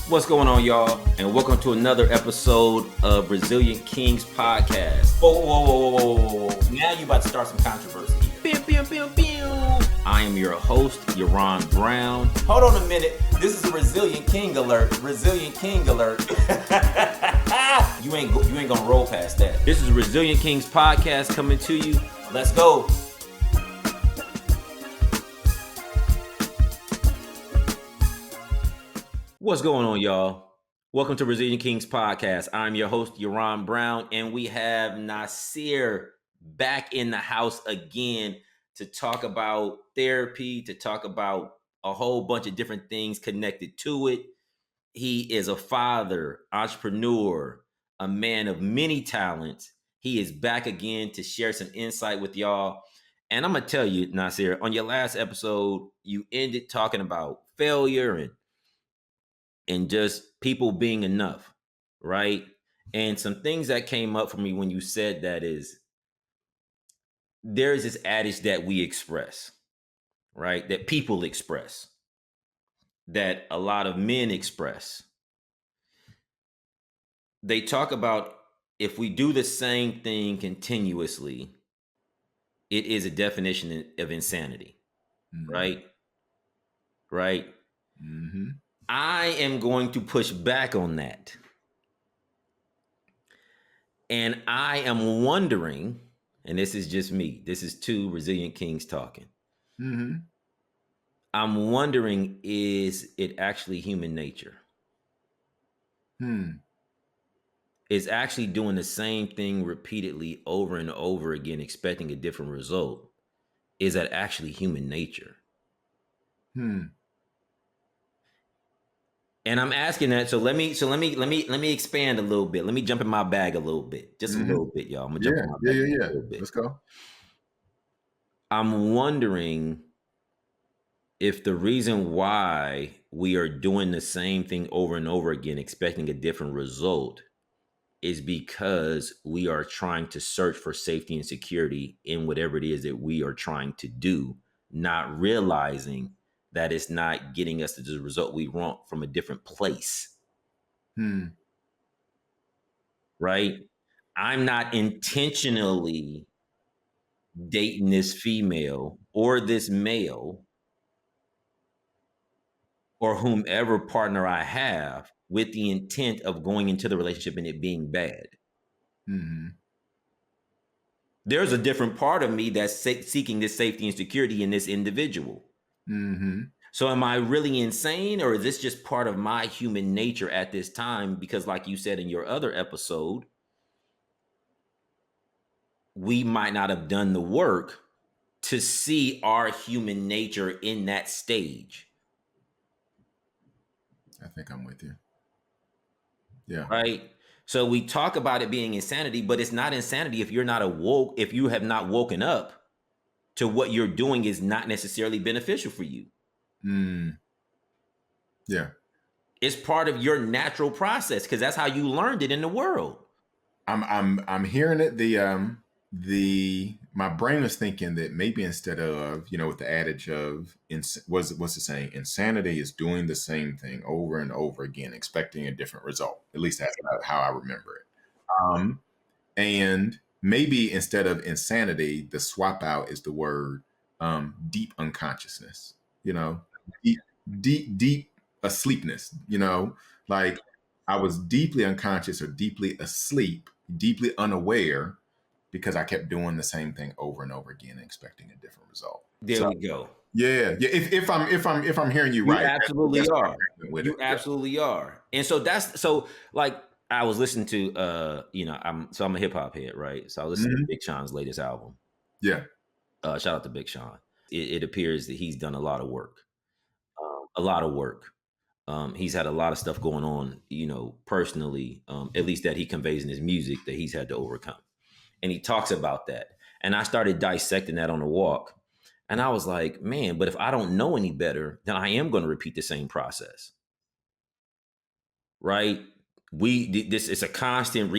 What's going on, y'all? And welcome to another episode of Resilient Kings Podcast. Whoa. Now you about to start some controversy here. I am your host, Yaron Brown. Hold on a minute. This is a Resilient King alert. Resilient King alert. You ain't gonna roll past that. This is Resilient Kings Podcast coming to you. Let's go. What's going on, y'all? Welcome to Resilient Kings Podcast. I'm your host, Yaron Brown, and we have Nasir back in the house again to talk about therapy, to talk about a whole bunch of different things connected to it. He is a father, entrepreneur, a man of many talents. He is back again to share some insight with y'all. And I'm going to tell you, Nasir, on your last episode, you ended talking about failure and just people being enough, right? And some things that came up for me when you said that is, there's this adage that we express, right? That people express, that a lot of men express. They talk about if we do the same thing continuously, it is a definition of insanity, right? Right? Mm-hmm. I am going to push back on that. And I am wondering, and this is just me, this is two Resilient Kings talking. Mm-hmm. I'm wondering, is it actually human nature? Is actually doing the same thing repeatedly over and over again, expecting a different result. Is that actually human nature? And I'm asking that. So let me expand a little bit. Let me jump in my bag a little bit, just a little bit, y'all. I'm gonna jump in my bag a little bit. Let's go. I'm wondering if the reason why we are doing the same thing over and over again, expecting a different result, is because we are trying to search for safety and security in whatever it is that we are trying to do, not realizing that it's not getting us to the result we want from a different place. Right? I'm not intentionally dating this female or this male or whomever partner I have with the intent of going into the relationship and it being bad. There's a different part of me that's seeking this safety and security in this individual. So am I really insane, or is this just part of my human nature at this time? Because like you said in your other episode, we might not have done the work to see our human nature in that stage. I think I'm with you. Yeah. Right. So we talk about it being insanity, but it's not insanity if you're not awoke, if you have not woken up to what you're doing is not necessarily beneficial for you. Yeah. It's part of your natural process because that's how you learned it in the world. I'm hearing it. My brain was thinking that maybe instead of, with the adage of what's the saying? Insanity is doing the same thing over and over again, expecting a different result. At least that's how I remember it. And maybe instead of insanity, the swap out is the word deep unconsciousness. Deep asleepness. Like I was deeply unconscious or deeply asleep, deeply unaware, because I kept doing the same thing over and over again, expecting a different result. There we go. Yeah. If I'm hearing you right, absolutely are. You absolutely are. And so like I was listening to I'm a hip hop head, right? So I listened to Big Sean's latest album. Yeah. Shout out to Big Sean. It appears that he's done a lot of work. A lot of work. He's had a lot of stuff going on, personally, at least that he conveys in his music that he's had to overcome. And he talks about that. And I started dissecting that on the walk. And I was like, man, but if I don't know any better, then I am going to repeat the same process. Right? It's a constant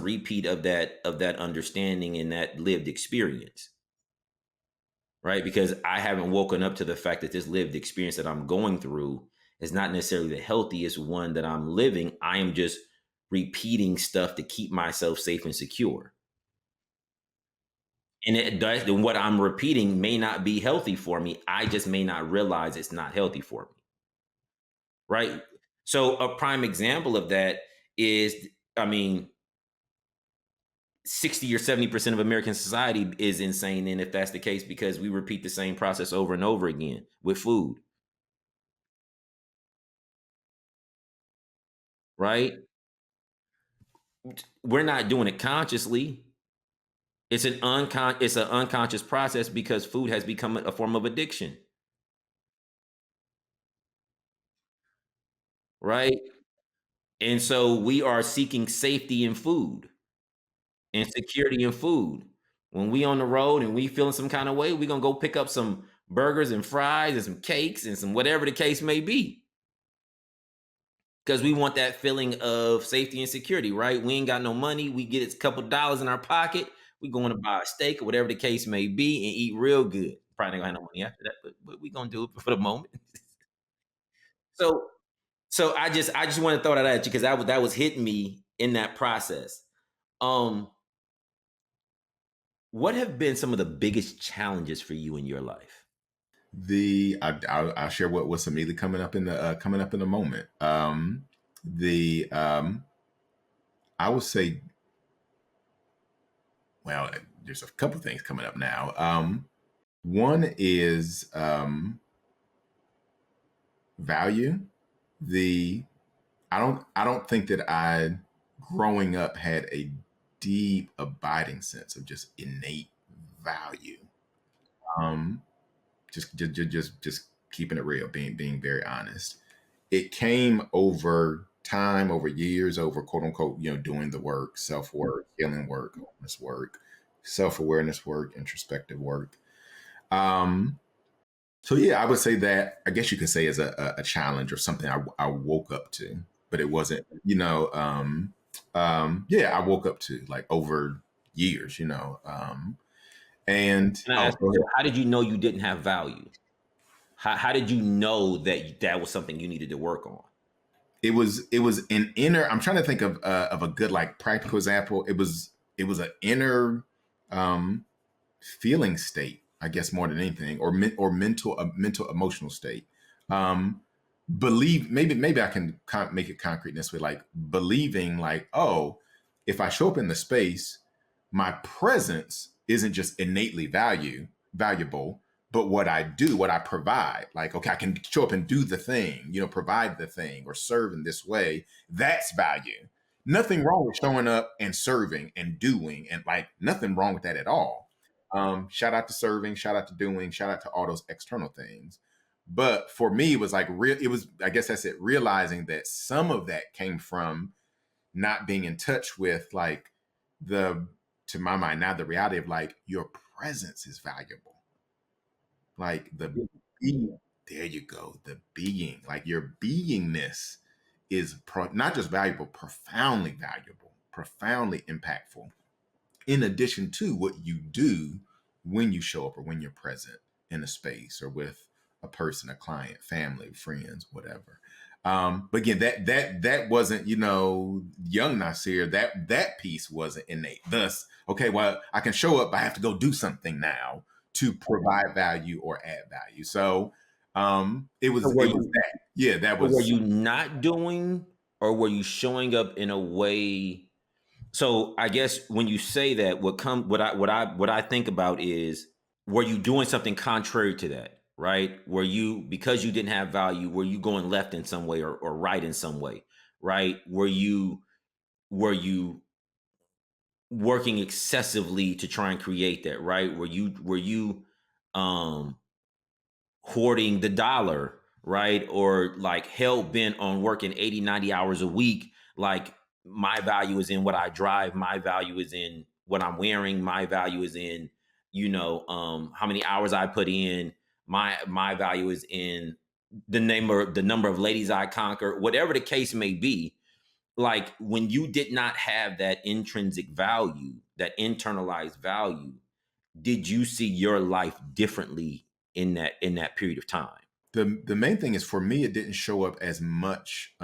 repeat of that understanding and that lived experience. Right? Because I haven't woken up to the fact that this lived experience that I'm going through is not necessarily the healthiest one that I'm living. I am just repeating stuff to keep myself safe and secure. And it does, then what I'm repeating may not be healthy for me. I just may not realize it's not healthy for me. Right. So a prime example of that is, I mean, 60 or 70% of American society is insane. And if that's the case, because we repeat the same process over and over again with food, right? We're not doing it consciously. It's an unconscious process because food has become a form of addiction, right? And so we are seeking safety in food and security in food. When we on the road and we feeling some kind of way, we're gonna go pick up some burgers and fries and some cakes and some whatever the case may be. Because we want that feeling of safety and security, right? We ain't got no money. We get a couple dollars in our pocket. We going to buy a steak or whatever the case may be and eat real good. Probably ain't gonna have no money after that, but we gonna do it for the moment. So so I just want to throw that at you because that was hitting me in that process. Um, what have been some of the biggest challenges for you in your life? I'll share what's immediately coming up in the moment. The I would say, well, there's a couple things coming up now. One is value. The I don't think that I growing up had a deep abiding sense of just innate value. Um, just keeping it real, being very honest. It came over time, over years, over quote unquote, doing the work, self work, healing work, wellness work, self awareness work, introspective work. Um, so yeah, I would say that I guess you could say as a challenge or something I woke up to, but it wasn't, yeah, I woke up to like over years, and And I oh, ask you, go so ahead. how did you know you didn't have value? How did you know that that was something you needed to work on? It was an inner. I'm trying to think of a good like practical example. It was an inner um, feeling state, I guess, more than anything, or mental mental emotional state. Um, believe maybe I can make it concrete in this way, like believing like, oh, if I show up in the space, my presence isn't just innately valuable, but what I do, what I provide, like, okay, I can show up and do the thing, provide the thing or serve in this way. That's value. Nothing wrong with showing up and serving and doing, and like nothing wrong with that at all. Shout out to serving, shout out to doing, shout out to all those external things. But for me, it was like real. It was, I guess that's it. Realizing that some of that came from not being in touch with like the, to my mind now, the reality of like your presence is valuable. Like the being, there you go, the being, like your beingness is not just valuable, profoundly impactful, in addition to what you do when you show up or when you're present in a space or with a person, a client, family, friends, whatever. But again, that wasn't, young Nasir. That piece wasn't innate. Thus, okay, well, I can show up, but I have to go do something now to provide value or add value. So it So was were it was you that. Yeah, that so were was. you not doing, or were you showing up in a way? So I guess when you say that, what I think about is, were you doing something contrary to that? Right? Were you, because you didn't have value, were you going left in some way, or right in some way? Right? Were you working excessively to try and create that? Right? Were you um hoarding the dollar, right? Or like hell bent on working 80, 90 hours a week. Like, my value is in what I drive, my value is in what I'm wearing, my value is in, how many hours I put in, my value is in the number of ladies I conquer, whatever the case may be. Like, when you did not have that intrinsic value, that internalized value, did you see your life differently in that period of time? The main thing is for me, it didn't show up as much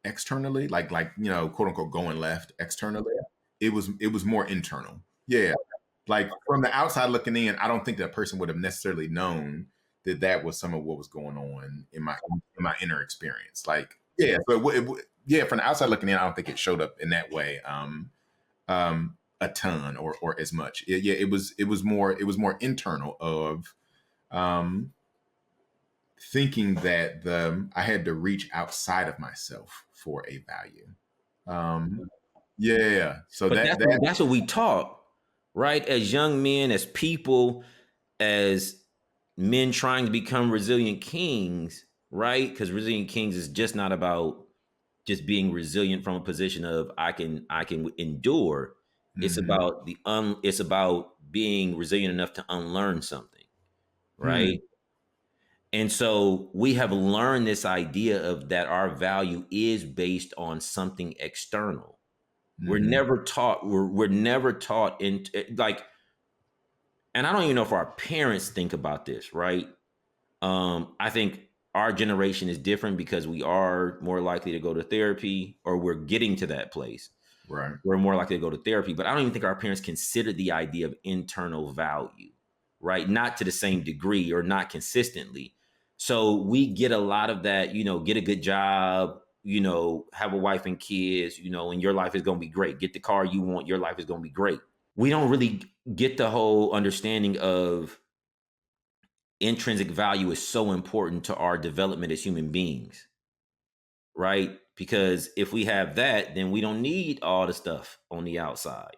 externally, like quote unquote going left externally. It was more internal. Yeah, like from the outside looking in, I don't think that person would have necessarily known that that was some of what was going on in my inner experience. Like, yeah, so yeah, from the outside looking in, I don't think it showed up in that way a ton or as much. Yeah, it was more internal of um, thinking that I had to reach outside of myself for a value. Um, yeah, so But that that that's what we taught, right? As young men, as people, as men trying to become resilient kings, right? Because resilient kings is just not about just being resilient from a position of I can endure. It's mhm, about it's about being resilient enough to unlearn something, hmm, right? And so we have learned this idea of that our value is based on something external. mhm, We're never taught in like, and I don't even know if our parents think about this, right? I think our generation is different because we are more likely to go to therapy, or we're getting to that place. right. We're more likely to go to therapy, but I don't even think our parents considered the idea of internal value, right? Not to the same degree or not consistently. So we get a lot of that, get a good job, have a wife and kids, and your life is going to be great. Get the car you want, your life is going to be great. We don't really get the whole understanding of intrinsic value is so important to our development as human beings, right? Because if we have that, then we don't need all the stuff on the outside,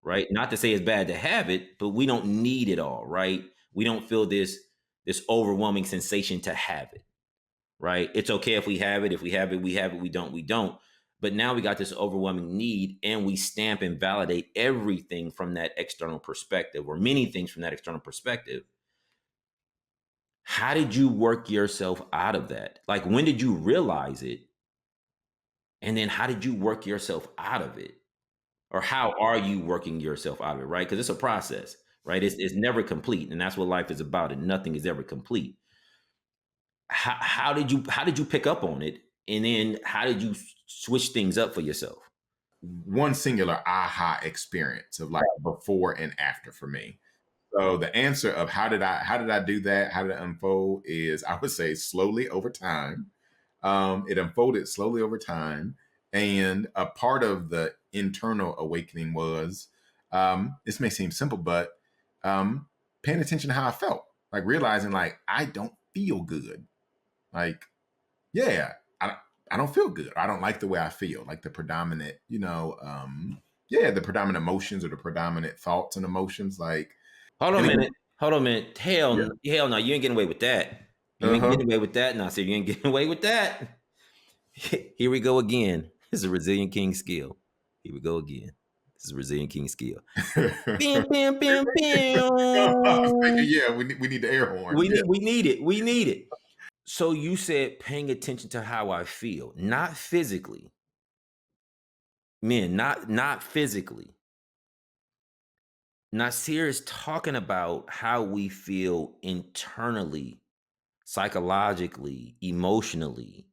right? Not to say it's bad to have it, but we don't need it all, right? We don't feel this overwhelming sensation to have it, right? It's okay if we have it. If we have it, we have it. We don't, we don't. But now we got this overwhelming need, and we stamp and validate everything from that external perspective, or many things from that external perspective. How did you work yourself out of that? Like, when did you realize it? And then how did you work yourself out of it? Or how are you working yourself out of it, right? Because it's a process, right? It's never complete. And that's what life is about. And nothing is ever complete. How did you pick up on it? And then how did you switch things up for yourself? One singular aha experience of like before and after for me. So the answer of how did I do that? How did it unfold is I would say slowly over time. It unfolded slowly over time. And a part of the internal awakening was this may seem simple, but paying attention to how I felt, like realizing like I don't feel good. Like, yeah, I don't feel good. I don't like the way I feel, like the predominant, yeah, the predominant emotions or the predominant thoughts and emotions. Like, Hold on and a again, minute. Hold on a minute. yeah, Hell no, you ain't getting away with that. You uh ain't huh. getting away with that. No, I said you ain't getting away with that. Here we go again. This is a Resilient King skill. Here we go again. This is a Resilient King skill. Bam, bam, bam, bam. Yeah, we need the air horn. We Yeah. need we need it. We need it. So you said paying attention to how I feel, not physically. Men, not physically. Nasir is talking about how we feel internally, psychologically, emotionally,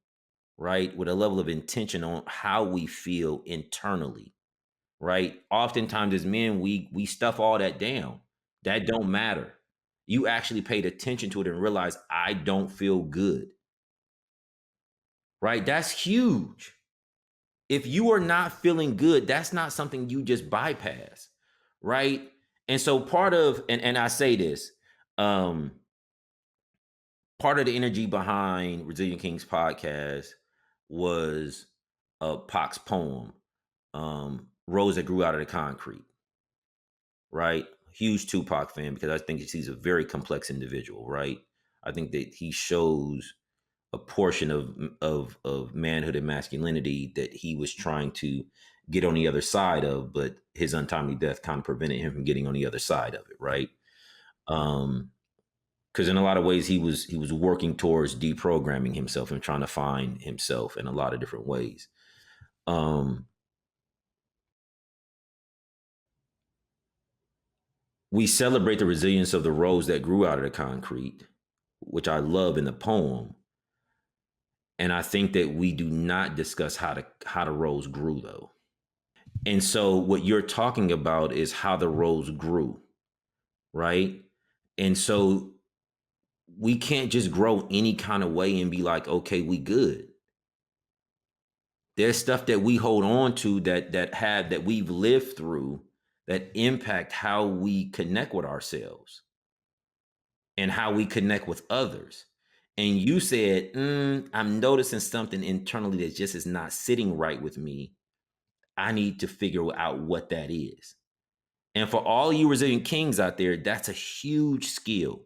right? With a level of intention on how we feel internally, right? Oftentimes as men, we stuff all that down. That don't matter. You actually paid attention to it and realized I don't feel good, right? That's huge. If you are not feeling good, that's not something you just bypass, right? And so part of, and I say this, um, part of the energy behind Resilient Kings podcast was Pac's poem, Rose That Grew Out of the Concrete, right? Huge Tupac fan because I think he's a very complex individual, right? I think that he shows a portion of manhood and masculinity that he was trying to get on the other side of, but his untimely death kind of prevented him from getting on the other side of it, right? Because in a lot of ways he was working towards deprogramming himself and trying to find himself in a lot of different ways. Um, we celebrate the resilience of the rose that grew out of the concrete, which I love in the poem. And I think that we do not discuss how the rose grew though. And so what you're talking about is how the rose grew, right? And so we can't just grow any kind of way and be like, okay, we good. There's stuff that we hold on to that we've lived through that impact how we connect with ourselves and how we connect with others. And you said, I'm noticing something internally that just is not sitting right with me. I need to figure out what that is. And for all you resilient kings out there, that's a huge skill.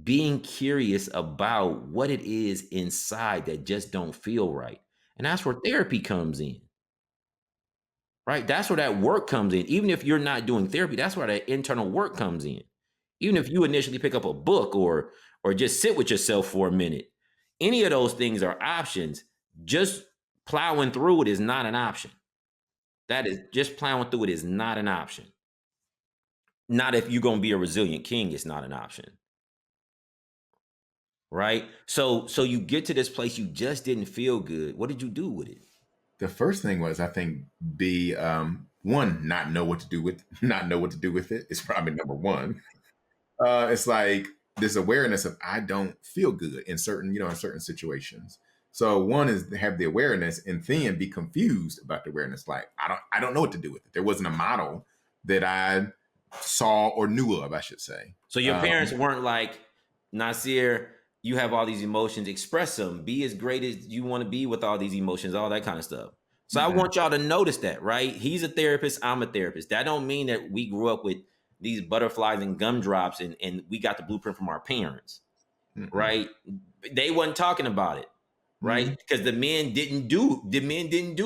Being curious about what it is inside that just don't feel right. And that's where therapy comes in. Right? That's where that work comes in. Even if you're not doing therapy, that's where that internal work comes in. Even if you initially pick up a book or just sit with yourself for a minute, any of those things are options. Just plowing through it is not an option. That is just plowing through it is not an option. Not if you're going to be a resilient king, it's not an option. Right? So you get to this place, you just didn't feel good. What did you do with it? The first thing was, I think, be one, not know what to do with it. It's probably number one. It's like this awareness of I don't feel good in certain situations. So one is to have the awareness and then be confused about the awareness. Like I don't know what to do with it. There wasn't a model that I saw or knew of, I should say. So your parents weren't like, Nasir, you have all these emotions, express them, be as great as you want to be with all these emotions, all that kind of stuff. So I want y'all to notice that, right? He's a therapist, I'm a therapist. That don't mean that we grew up with these butterflies and gumdrops and we got the blueprint from our parents, right? They wasn't talking about it, right? Because the men didn't do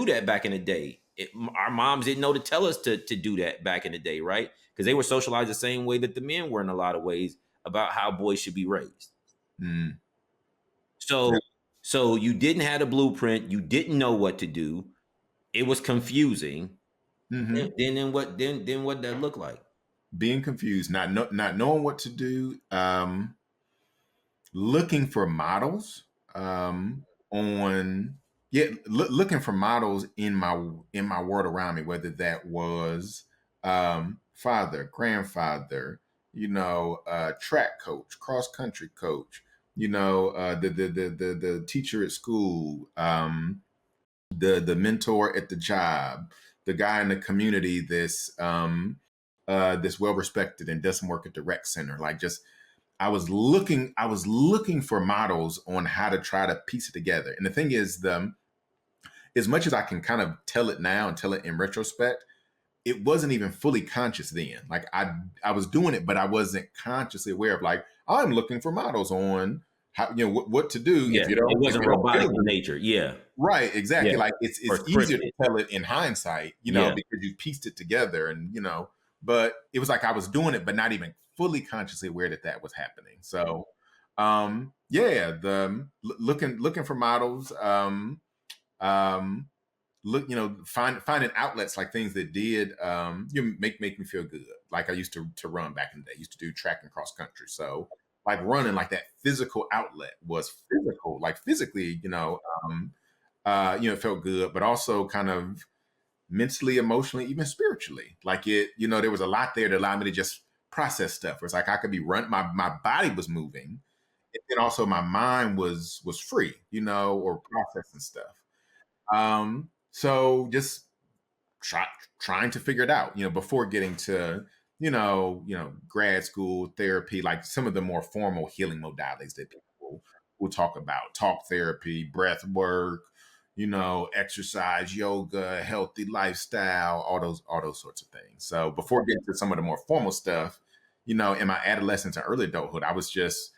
that back in the day. Our moms didn't know to tell us to do that back in the day, right? Because they were socialized the same way that the men were in a lot of ways about how boys should be raised. So you didn't have a blueprint, you didn't know what to do. It was confusing. Then what did that look like? Being confused, not knowing what to do, looking for models looking for models in my world around me, whether that was father, grandfather, track coach, cross country coach, the teacher at school, the mentor at the job, the guy in the community that's well respected and doesn't work at the rec center. Like, just I was looking for models on how to try to piece it together. And the thing is, as much as I can kind of tell it now and tell it in retrospect, it wasn't even fully conscious then. Like I was doing it, but I wasn't consciously aware of, like, I'm looking for models on how, what to do Yeah, if you don't, it wasn't robotic in feel nature. Yeah. right. Exactly. Yeah. Like it's Or easier to scripted. tell it in hindsight, Yeah. because you pieced it together and, but it was like I was doing it, but not even fully consciously aware that was happening. So, yeah, looking for models, finding outlets, like things that did make me feel good. Like I used to run back in the day. I used to do track and cross country. So like running, like that physical outlet was physical, like physically, it felt good, but also kind of mentally, emotionally, even spiritually. Like there was a lot there that allowed me to just process stuff. It's like I could be my body was moving, and then also my mind was free, or processing stuff. So just trying to figure it out, before getting to, grad school therapy, like some of the more formal healing modalities that people will talk about, talk therapy, breath work, exercise, yoga, healthy lifestyle, all those sorts of things. So before getting to some of the more formal stuff, in my adolescence and early adulthood, I was just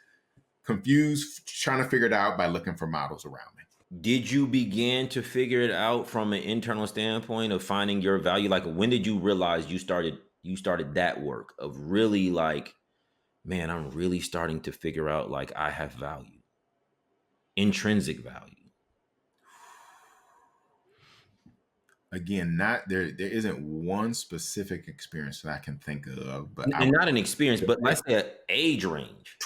confused, trying to figure it out by looking for models around me. Did you begin to figure it out from an internal standpoint of finding your value? Like, when did you realize you started that work of really like, man, I'm really starting to figure out like I have value, intrinsic value? Again, not there isn't one specific experience that I can think of, but And not an experience, but let's say an age range.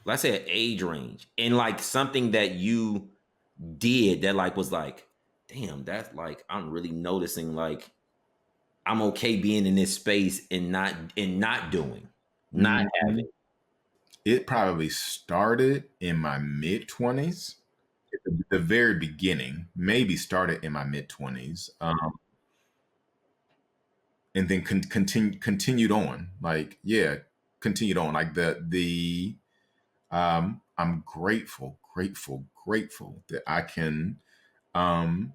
let's say an age range, and like something that you did that like was like, damn, that's like I'm really noticing like I'm okay being in this space and not doing, not Mhm. having. It probably started in my mid 20s. The very beginning, maybe started in my mid 20s, and then continued on. Like, yeah, continued on. Like I'm grateful that I can um,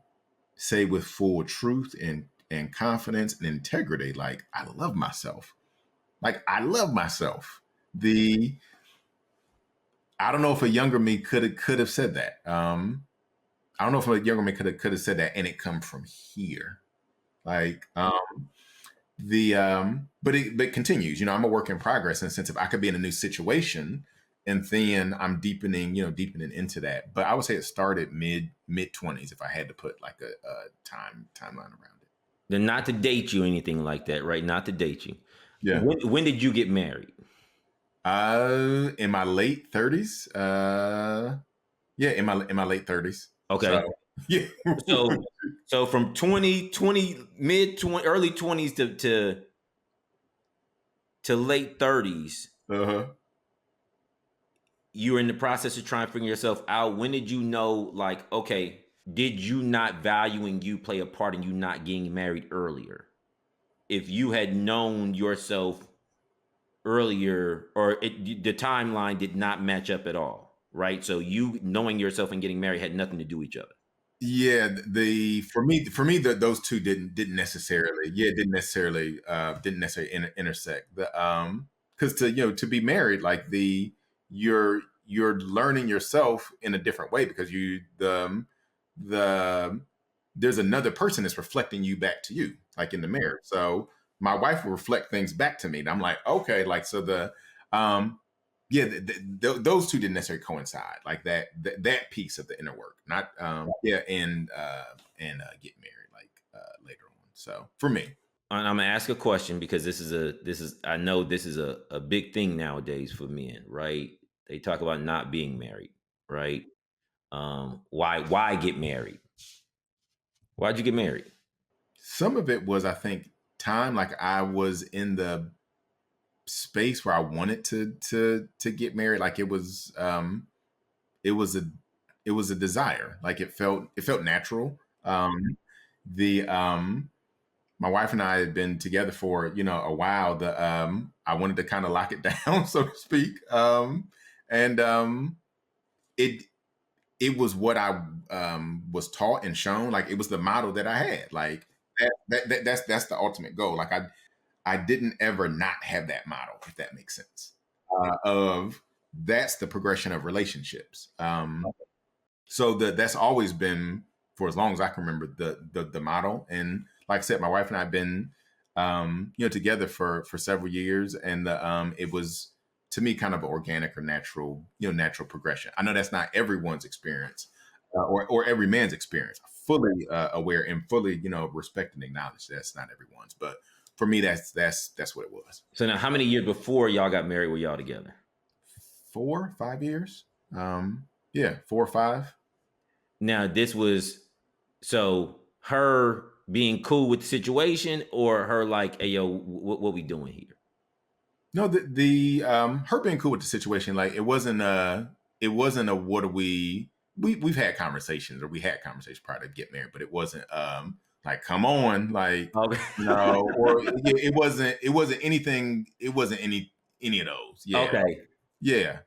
say with full truth and confidence and integrity, like I love myself. Like I love myself. The I don't know if a younger me could have said that. I don't know if a younger me could have said that, and it come from here. Like but it continues. I'm a work in progress in the sense of I could be in a new situation, and then I'm deepening into that. But I would say it started mid 20s if I had to put like a timeline around it. Then not to date you or anything like that, right? Not to date you. Yeah. When did you get married? In my late 30s. Yeah, in my late 30s. So Okay. yeah. So from 20 mid 20, early 20s to late 30s, Uh-huh. you were in the process of trying to figure yourself out. When did you know, like, okay, did you not valuing you play a part in you not getting married earlier? If you had known yourself earlier, or the timeline did not match up at all, right? So you knowing yourself and getting married had nothing to do with each other. Yeah, the for me those two didn't necessarily didn't necessarily intersect. The because to be married, like you're learning yourself in a different way, because the there's another person that's reflecting you back to you, like in the mirror. So my wife will reflect things back to me, and I'm like, okay, like so um yeah, those two didn't necessarily coincide, like that piece of the inner work, not yeah, and get married like later on. So for me, And I'm gonna ask a question because this is I know this is a big thing nowadays for men, right? They talk about not being married, right? Why get married? Why'd you get married? some of it was, I think, time. Like I was in the space where I wanted to get married. Like it was a it was a desire. Like it felt natural. The My wife and I had been together for a while. The I wanted to kind of lock it down, so to speak. And it it was what I was taught and shown. Like it was the model that I had. Like that's the ultimate goal. Like I didn't ever not have that model, if that makes sense. Of That's the progression of relationships. So that's always been, for as long as I can remember, the model. And like I said, my wife and I have been together for several years, and it was, to me, kind of an organic or natural progression. I know that's not everyone's experience, or every man's experience. Fully aware and fully respect and acknowledge that's not everyone's, but for me, that's what it was. So now, how many years before y'all got married were y'all together? 4 5 years. Yeah, 4 or 5. Now, this was so her being cool with the situation, or her like, hey yo, what we doing here? No, the her being cool with the situation, like it wasn't a what are we've had conversations, or we had conversations prior to get married, but it wasn't like, come on, like, Okay. or yeah, it wasn't anything, it wasn't any of those. Yeah. Okay. Yeah.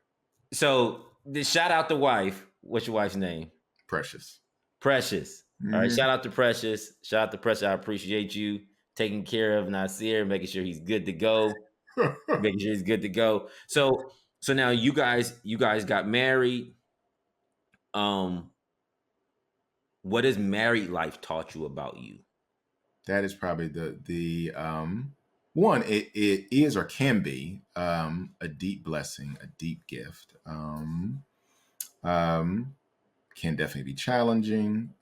So the shout out the wife. What's your wife's name? Precious. Precious. All right. Hmm. Shout out to Precious. Shout out to Precious. I appreciate you taking care of Nasir, making sure he's good to go. Making sure he's good to go. So now you guys got married. Um, what has married life taught you about you? That is probably the one. It is, or can be, a deep blessing, a deep gift. Um, can definitely be challenging.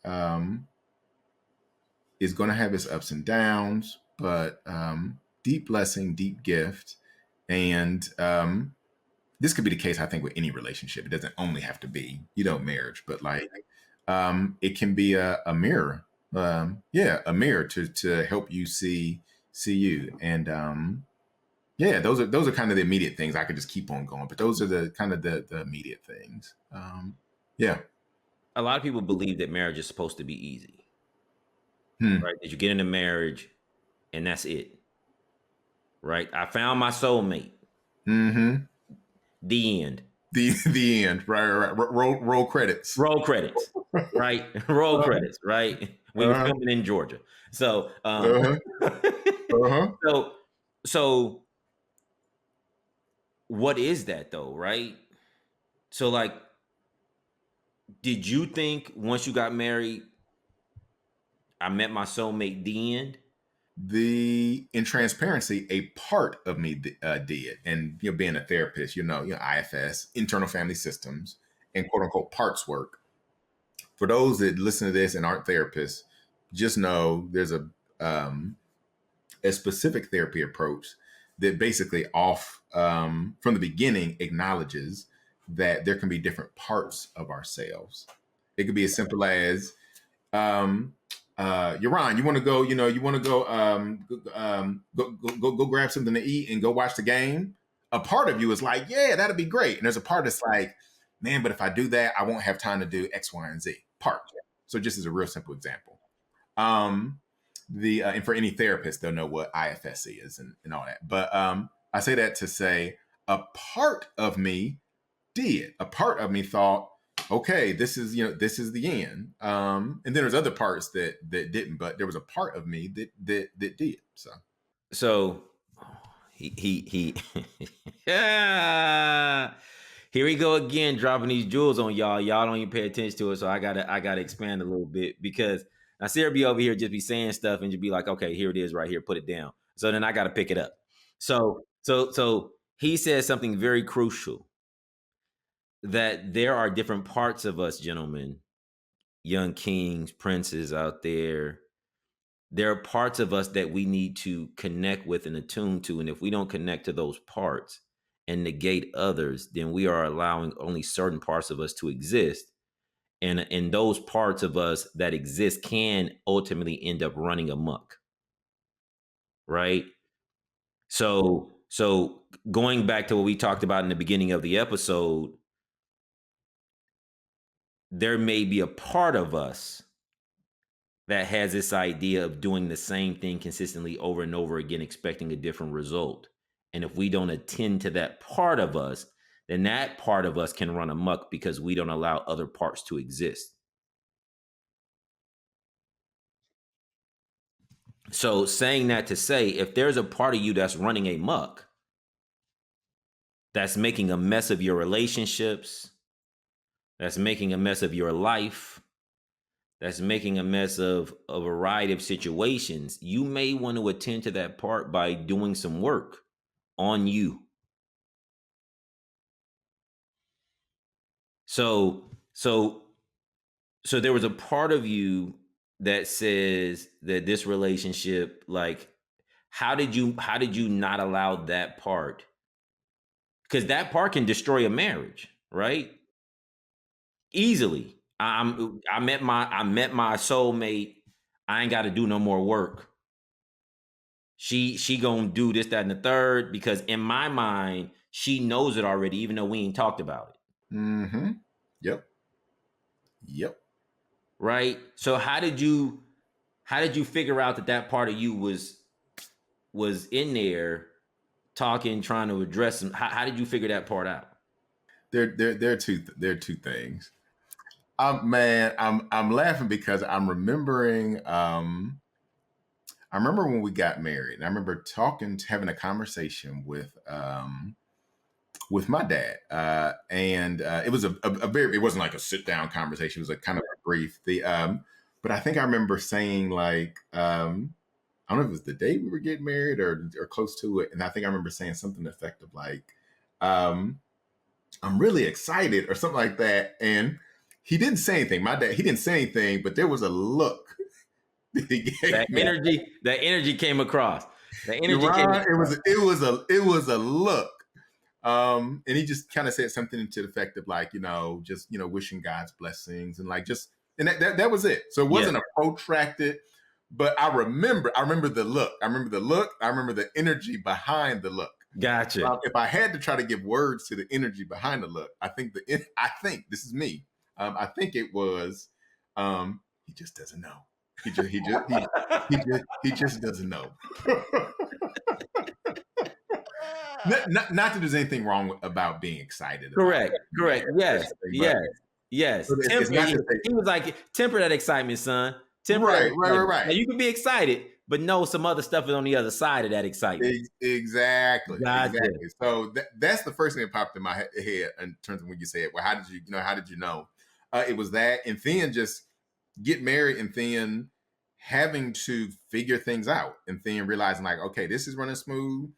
Is going to have its ups and downs, but deep blessing, deep gift, and this could be the case, I think, with any relationship. It doesn't only have to be, marriage, but like, it can be a mirror. Yeah, a mirror to help you see you. And yeah, those are kind of the immediate things. I could just keep on going, but those are the kind of the immediate things. Yeah. A lot of people believe that marriage is supposed to be easy, Hmm. right? That you get into marriage and that's it, right? I found my soulmate. Mm-hmm. The end. The end. Right. Roll credits. Roll credits, right? Roll Uh-huh. credits, right? We were Uh-huh. filming in Georgia, so Uh-huh. Uh-huh. so so what is that though, right? So like, did you think once you got married, I met my soulmate? The end. In transparency, a part of me did, and being a therapist, IFS, internal family systems, and quote unquote parts work. For those that listen to this and aren't therapists, just know there's a specific therapy approach that basically from the beginning acknowledges that there can be different parts of ourselves. It could be as simple as um, Yaron, you want to go, go grab something to eat and go watch the game. A part of you is like, yeah, that'd be great. And there's a part that's like, man, but if I do that, I won't have time to do X, Y, and Z. Part. So just as a real simple example. Um, and for any therapist, they'll know what IFS is and all that. But I say that to say a part of me did. A part of me thought, okay, this is the end. And then there's other parts that didn't, but there was a part of me that did. So he yeah. Here we go again, dropping these jewels on y'all. Y'all don't even pay attention to it, so I gotta expand a little bit, because Nasir be over here just be saying stuff and just be like, okay, here it is right here, put it down. So then I gotta pick it up. So he says something very crucial, that there are different parts of us, gentlemen, young kings, princes out there. There are parts of us that we need to connect with and attune to. And if we don't connect to those parts and negate others, then we are allowing only certain parts of us to exist. And those parts of us that exist can ultimately end up running amok, right? So going back to what we talked about in the beginning of the episode, there may be a part of us that has this idea of doing the same thing consistently over and over again, expecting a different result. And if we don't attend to that part of us, then that part of us can run amok because we don't allow other parts to exist. So saying that to say, if there's a part of you that's running amok, that's making a mess of your relationships, that's making a mess of your life, that's making a mess of a variety of situations, you may want to attend to that part by doing some work on you. So there was a part of you that says that this relationship, like, how did you not allow that part? Because that part can destroy a marriage, right? Easily. I met my soulmate. I ain't got to do no more work. She gonna do this, that, and the third, because in my mind, she knows it already, even though we ain't talked about it. Mm-hmm. Yep. Yep. Right. So how did you figure out that part of you was in there talking, trying to address them? How did you figure that part out? There are two things. Man, I'm laughing because I'm remembering. I remember when we got married, and I remember having a conversation with my dad, and it was a very. It wasn't like a sit down conversation. It was like kind of a brief. But I think I remember saying like, I don't know if it was the day we were getting married or close to it, and I think I remember saying something effective like, I'm really excited or something like that. And he didn't say anything. My dad, he didn't say anything, but there was a look that he gave me. That energy came across. The energy came Ron, across. it was a look. And he just kind of said something to the effect of like, just, wishing God's blessings and like just, and that was it. So it wasn't a protracted, but I remember the look. I remember the look. I remember the energy behind the look. Gotcha. If I had to try to give words to the energy behind the look, I think this is me. I think it was, he just doesn't know. He just doesn't know. Not that there's anything wrong about being excited. Correct. Yes. It's not He was like, temper that excitement, son. Right. Now, you can be excited, but know some other stuff is on the other side of that excitement. Exactly. Gotcha. Exactly. So that's the first thing that popped in my head in terms of when you say it. Well, how did you know? It was that, and then just get married, and then having to figure things out, and then realizing like, okay, this is running smooth,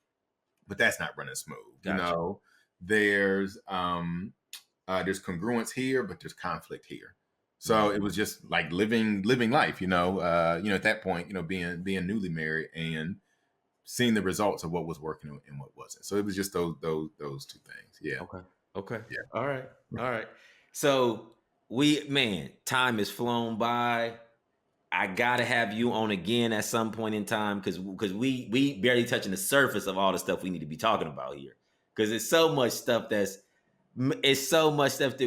but that's not running smooth. Gotcha. There's congruence here, but there's conflict here. So it was just like living life, at that point, being newly married and seeing the results of what was working and what wasn't. So it was just those two things. Yeah. Okay. Yeah. All right. So time has flown by. I gotta have you on again at some point in time because we barely touching the surface of all the stuff we need to be talking about here. Because it's so much stuff that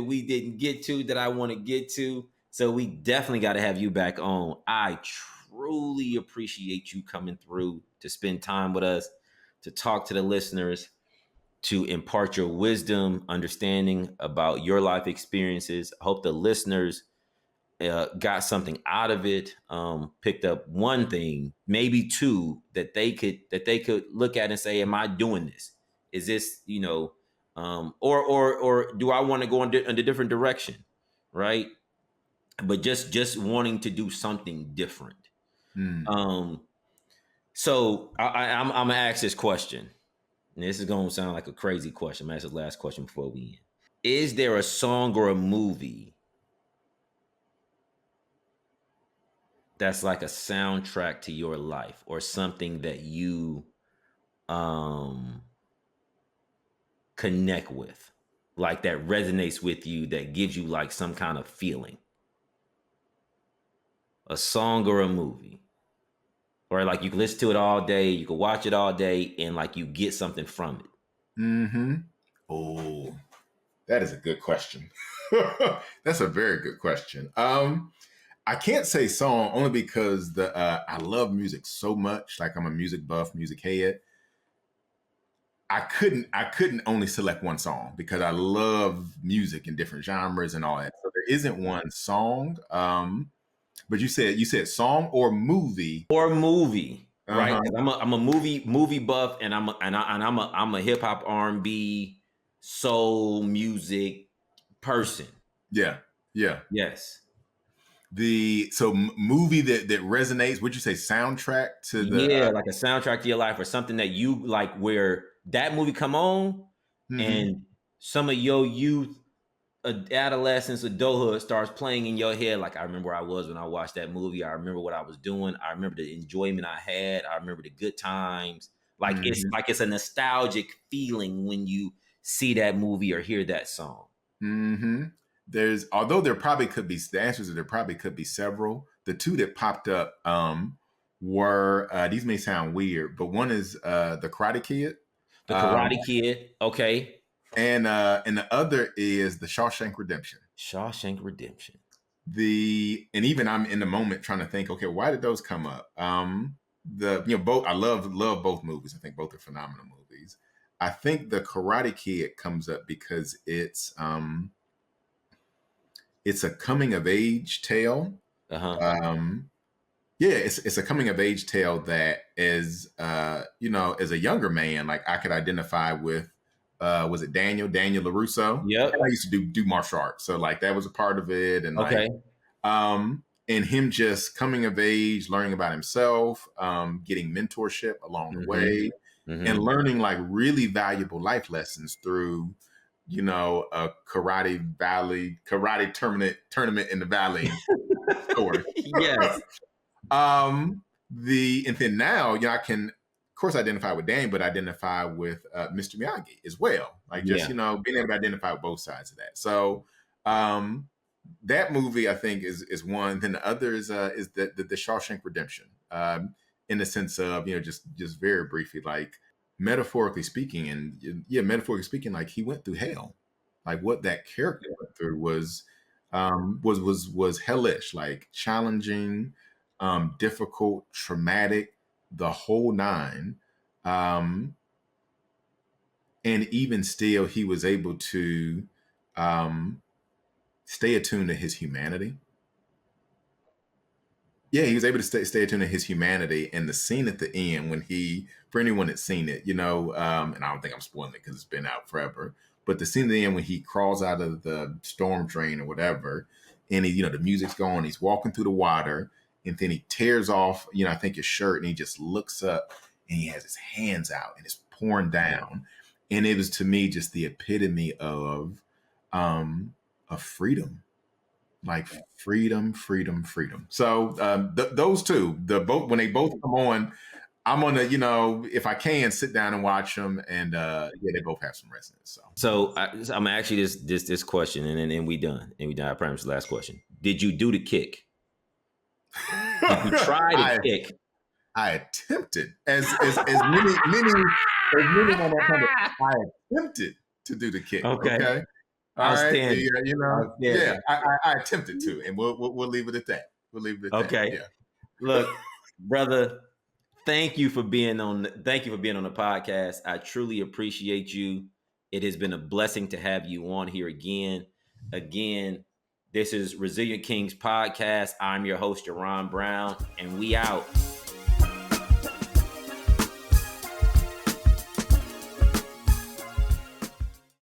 we didn't get to that I want to get to. So we definitely got to have you back on. I truly appreciate you coming through to spend time with us, to talk to the listeners, to impart your wisdom, understanding about your life experiences. I hope the listeners got something out of it, picked up one thing, maybe two that they could look at and say, "Am I doing this? Is this or do I want to go in a different direction?" Right? But just wanting to do something different. So I'm gonna ask this question. And this is gonna sound like a crazy question. I'm gonna ask the last question before we end. Is there a song or a movie that's like a soundtrack to your life, or something that you connect with, like that resonates with you, that gives you like some kind of feeling? A song or a movie, or like you can listen to it all day, you can watch it all day, and like you get something from it. Oh, that is a good question. That's a very good question. I can't say song only because I love music so much. Like I'm a music buff, music head. I couldn't only select one song because I love music in different genres and all that. So there isn't one song. But you said song or movie? Right? 'Cause I'm a movie buff, and I'm a hip hop, R&B, soul music person. Yeah. Yes. Movie that resonates. Would you say soundtrack to the like a soundtrack to your life, or something that you like, where that movie come on and some of your youth, adolescence, adulthood starts playing in your head? Like, I remember where I was when I watched that movie. I remember what I was doing. I remember the enjoyment I had. I remember the good times. Like it's a nostalgic feeling when you see that movie or hear that song. Although there probably could be the answers, there probably could be several. The two that popped up were these may sound weird, but one is the Karate Kid. The Karate Kid, okay. And the other is the Shawshank Redemption. And even I'm in the moment trying to think, okay, why did those come up? Both, I love both movies. I think both are phenomenal movies. I think the Karate Kid comes up because it's a coming of age tale. It's a coming of age tale that is as a younger man, like I could identify with. Was it Daniel LaRusso? Yep. I used to do martial arts, so like that was a part of it, and and him just coming of age, learning about himself, getting mentorship along the way, and learning like really valuable life lessons through, a karate tournament in the valley. Yes. And then now, I can course, identify with Danny, but identify with Mr. Miyagi as well. Like just Yeah. being able to identify with both sides of that. So that movie, I think, is one. Then the other is the Shawshank Redemption, in the sense of just very briefly, like metaphorically speaking, and yeah, metaphorically speaking, like he went through hell. Like what that character went through was hellish, like challenging, difficult, traumatic, the whole nine. Um, and even still, he was able to um, stay attuned to his humanity. Yeah, he was able to stay attuned to his humanity. And the scene at the end when for anyone that's seen it, and I don't think I'm spoiling it because it's been out forever, but the scene at the end when he crawls out of the storm drain or whatever, and the music's going, he's walking through the water, and then he tears off, I think his shirt, and he just looks up, and he has his hands out, and it's pouring down, and it was to me just the epitome of freedom, like freedom, freedom, freedom. So those two, when they both come on, I'm gonna, if I can, sit down and watch them, and yeah, they both have some resonance. So I'm gonna ask you this question, and then we done. I promise. The last question: did you do the kick? Did you try to kick? I attempted as many on that kind of, I attempted to do the kick. Okay. All right. Yeah, I attempted to, and we'll leave it at that. We'll leave it at that. Okay. Yeah. Look, brother, thank you for being on the podcast. I truly appreciate you. It has been a blessing to have you on here again. Again, this is Resilient Kings Podcast. I'm your host, Jaron Brown, and we out.